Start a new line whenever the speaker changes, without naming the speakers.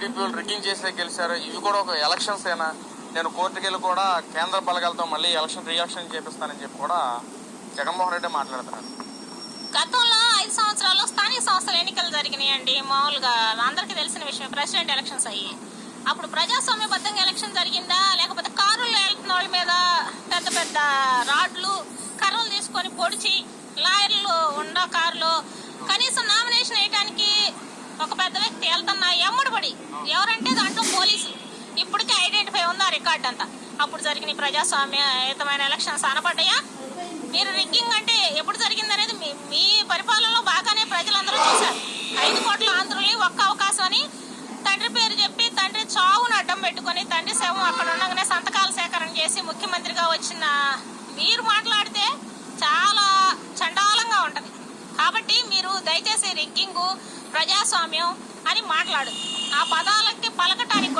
TDP వాళ్ళు rigging చేసే గెలిచారు, ఇవి కూడా ఒక ఎలక్షన్స్ ఏనా, నేను కోర్టుకి వెళ్ళి కూడా కేంద్ర బలగాలతో మళ్ళీ ఎలక్షన్ రియాక్షన్ చేపిస్తానని చెప్పి కూడా జగన్మోహన్ రెడ్డి మాట్లాడుతున్నారు.
గతంలో 5 సంవత్సరాల్లో స్థానిక సంస్థల ఎన్నికలు జరిగినాయండి. మామూలుగా అందరికీ తెలిసిన విషయం, ప్రెసిడెంట్ ఎలక్షన్స్ అయ్యి. అప్పుడు ప్రజాస్వామ్యబద్ధంగా ఎలక్షన్ జరిగిందా, లేకపోతే కారుల్లో వెళ్తున్న వాళ్ళ మీద పెద్ద పెద్ద రాడ్లు కర్రలు తీసుకొని పొడిచి, లాయర్లు ఉన్న కారులో కనీసం నామినేషన్ వేయడానికి ఒక పెద్ద వ్యక్తి వెళ్తున్నా ఎమ్మడిపడి, ఎవరంటే దాంట్లో పోలీసులు. ఇప్పటికే ఐడెంటిఫై ఉంది ఆ రికార్డ్ అంతా. అప్పుడు జరిగిన ప్రజాస్వామ్యయుతమైన ఎలక్షన్స్ అనపడ్డాయా? మీరు రిగ్గింగ్ అంటే ఎప్పుడు జరిగింది అనేది మీ పరిపాలనలో బాగానే ప్రజలందరూ చూశారు. 5 కోట్ల ఆంధ్రుల్ని ఒక్క అవకాశం అని తండ్రి పేరు చెప్పి, తండ్రి చావును అడ్డం పెట్టుకుని, తండ్రి శవం అక్కడ ఉండగానే సంతకాల సేకరణ చేసి ముఖ్యమంత్రిగా వచ్చిన మీరు మాట్లాడితే చాలా చండాలంగా ఉంటది. కాబట్టి మీరు దయచేసి రిగ్గింగు, ప్రజాస్వామ్యం అని మాట్లాడు, ఆ పదాలకి పలకటానికి